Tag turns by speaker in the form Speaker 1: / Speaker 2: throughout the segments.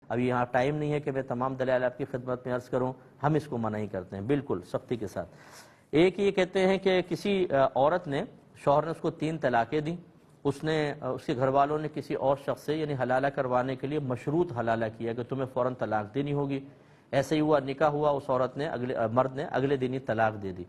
Speaker 1: اب یہاں ٹائم نہیں ہے کہ میں تمام دلائل آپ کی خدمت میں عرض کروں، ہم اس کو منع ہی کرتے ہیں بالکل سختی کے ساتھ۔ ایک یہ کہتے ہیں کہ کسی عورت نے، شوہر نے اس کو 3 طلاقیں دیں، اس کے گھر والوں نے کسی اور شخص سے یعنی حلالہ کروانے کے لیے مشروط حلالہ کیا کہ تمہیں فوراً طلاق دینی ہوگی۔ ایسے ہی ہوا، نکاح ہوا، اس عورت نے مرد نے اگلے دن ہی طلاق دے دی۔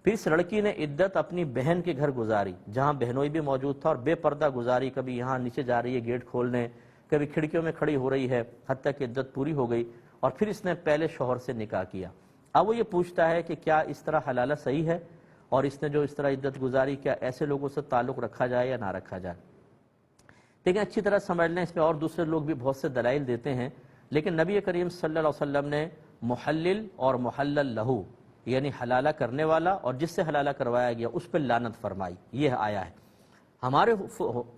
Speaker 1: پھر اس لڑکی نے عدت اپنی بہن کے گھر گزاری جہاں بہنوئی بھی موجود تھا، اور بے پردہ گزاری، کبھی یہاں نیچے جا رہی ہے گیٹ کھولنے، کبھی کھڑکیوں میں کھڑی ہو رہی ہے، حتیٰ کہ عدت پوری ہو گئی، اور پھر اس نے پہلے شوہر سے نکاح کیا۔ اب وہ یہ پوچھتا ہے کہ کیا اس طرح حلالہ صحیح ہے، اور اس نے جو اس طرح عدت گزاری، کیا ایسے لوگوں سے تعلق رکھا جائے یا نہ رکھا جائے؟ لیکن اچھی طرح سمجھ لیں، اس میں اور دوسرے لوگ بھی بہت سے دلائل دیتے ہیں، لیکن نبی کریم صلی اللہ علیہ وسلم نے محلل اور محلل لہو یعنی حلالہ کرنے والا اور جس سے حلالہ کروایا گیا اس پہ لعنت فرمائی، یہ آیا ہے۔ ہمارے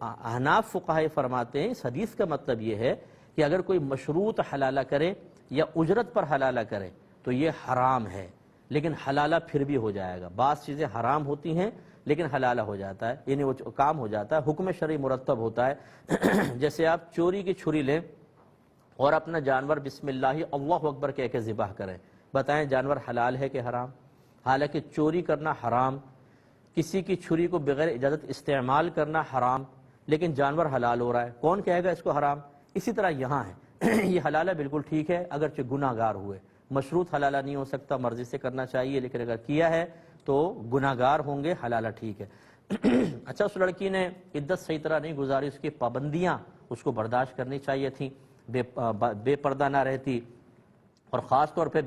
Speaker 1: احناف فقہاء فرماتے ہیں اس حدیث کا مطلب یہ ہے کہ اگر کوئی مشروط حلالہ کرے یا اجرت پر حلالہ کرے تو یہ حرام ہے، لیکن حلالہ پھر بھی ہو جائے گا۔ بعض چیزیں حرام ہوتی ہیں لیکن حلالہ ہو جاتا ہے، یعنی وہ کام ہو جاتا ہے، حکم شرعی مرتب ہوتا ہے۔ جیسے آپ چوری کی چھری لیں اور اپنا جانور بسم اللہ اللہ اکبر کہہ کے ذبح کریں، بتائیں جانور حلال ہے کہ حرام؟ حالانکہ چوری کرنا حرام، کسی کی چھری کو بغیر اجازت استعمال کرنا حرام، لیکن جانور حلال ہو رہا ہے، کون کہے گا اس کو حرام؟ اسی طرح یہاں ہے، یہ حلالہ بالکل ٹھیک ہے اگرچہ گناہ گار ہوئے، مشروط حلالہ نہیں ہو سکتا، مرضی سے کرنا چاہیے، لیکن اگر کیا ہے تو گناہ گار ہوں گے، حلالہ ٹھیک ہے۔ اچھا، اس لڑکی نے عدت صحیح طرح نہیں گزاری، اس کی پابندیاں اس کو برداشت کرنی چاہیے تھیں، بے پردہ نہ رہتی، اور خاص طور پہ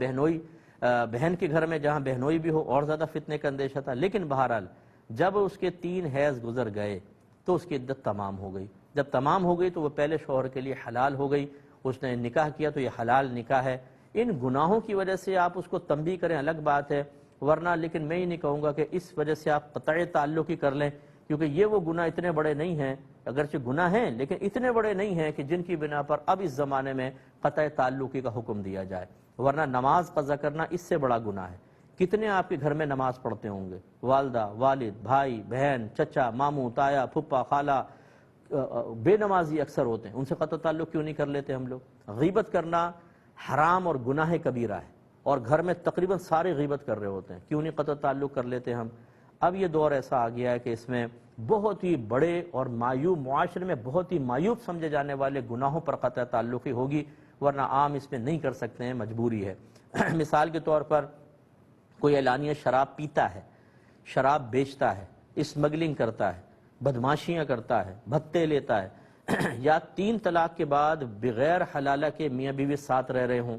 Speaker 1: بہن کے گھر میں جہاں بہنوئی بھی ہو اور زیادہ فتنے کا اندیشہ تھا۔ لیکن بہرحال جب اس کے 3 حیض گزر گئے تو اس کی عدت تمام ہو گئی، جب تمام ہو گئی تو وہ پہلے شوہر کے لیے حلال ہو گئی، اس نے نکاح کیا تو یہ حلال نکاح ہے۔ ان گناہوں کی وجہ سے آپ اس کو تنبیہ کریں الگ بات ہے، ورنہ لیکن میں یہ نہیں کہوں گا کہ اس وجہ سے آپ قطع تعلق ہی کر لیں، کیونکہ یہ وہ گناہ اتنے بڑے نہیں ہیں، اگرچہ گناہ ہیں لیکن اتنے بڑے نہیں ہیں کہ جن کی بنا پر اب اس زمانے میں قطع تعلقی کا حکم دیا جائے، ورنہ نماز قضا کرنا اس سے بڑا گناہ ہے۔ کتنے آپ کے گھر میں نماز پڑھتے ہوں گے، والدہ، والد، بھائی، بہن، چچا، ماموں، تایا، پھپھا، خالہ، بے نمازی اکثر ہوتے ہیں، ان سے قطع تعلق کیوں نہیں کر لیتے ہم لوگ؟ غیبت کرنا حرام اور گناہ کبیرہ ہے، اور گھر میں تقریباً سارے غیبت کر رہے ہوتے ہیں، کیوں نہیں قطع تعلق کر لیتے ہم؟ اب یہ دور ایسا آ گیا ہے کہ اس میں بہت ہی بڑے اور مایوب، معاشرے میں بہت ہی مایوب سمجھے جانے والے گناہوں پر قطع تعلقی ہوگی، ورنہ عام اس میں نہیں کر سکتے ہیں، مجبوری ہے۔ مثال کے طور پر کوئی اعلانیہ شراب پیتا ہے، شراب بیچتا ہے، اسمگلنگ کرتا ہے، بدماشیاں کرتا ہے، بھتے لیتا ہے، یا 3 طلاق کے بعد بغیر حلالہ کے میاں بیوی ساتھ رہ رہے ہوں،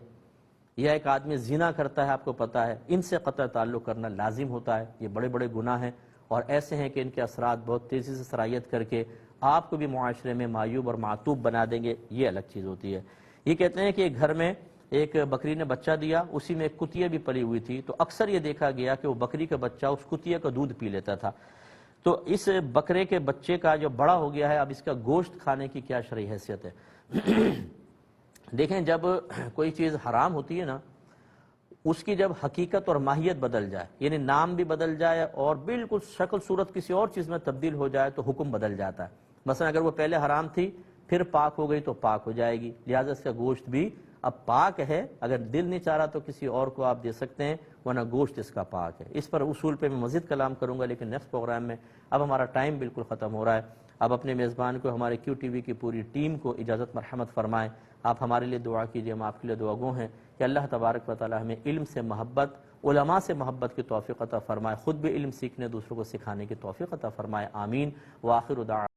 Speaker 1: یا ایک آدمی زنا کرتا ہے، آپ کو پتا ہے، ان سے قطع تعلق کرنا لازم ہوتا ہے۔ یہ بڑے بڑے گناہ ہیں اور ایسے ہیں کہ ان کے اثرات بہت تیزی سے سرایت کر کے آپ کو بھی معاشرے میں معیوب اور معتوب بنا دیں گے، یہ الگ چیز ہوتی ہے۔ یہ کہتے ہیں کہ ایک گھر میں ایک بکری نے بچہ دیا، اسی میں ایک کتیا بھی پلی ہوئی تھی، تو اکثر یہ دیکھا گیا کہ وہ بکری کا بچہ اس کتیا کا دودھ پی لیتا تھا۔ تو اس بکرے کے بچے کا جو بڑا ہو گیا ہے، اب اس کا گوشت کھانے کی کیا شرعی حیثیت ہے؟ دیکھیں، جب کوئی چیز حرام ہوتی ہے نا، اس کی جب حقیقت اور ماہیت بدل جائے، یعنی نام بھی بدل جائے اور بالکل شکل صورت کسی اور چیز میں تبدیل ہو جائے تو حکم بدل جاتا ہے۔ مثلا اگر وہ پہلے حرام تھی پھر پاک ہو گئی تو پاک ہو جائے گی، لہٰذا اس کا گوشت بھی اب پاک ہے، اگر دل نہیں چاہ رہا تو کسی اور کو آپ دے سکتے ہیں، ورنہ گوشت اس کا پاک ہے۔ اس پر اصول پہ میں مزید کلام کروں گا لیکن نیکسٹ پروگرام میں۔ اب ہمارا ٹائم بالکل ختم ہو رہا ہے۔ اب اپنے میزبان کو، ہمارے کیو ٹی وی کی پوری ٹیم کو اجازت مرحمت فرمائیں۔ آپ ہمارے لیے دعا کیجیے، ہم آپ کے لیے دعا گو ہیں کہ اللہ تبارک و تعالی ہمیں علم سے محبت، علماء سے محبت کی توفیق عطا فرمائے، خود بھی علم سیکھنے، دوسروں کو سکھانے کی توفیق عطا فرمائے، آمین۔ وآخر دعوانا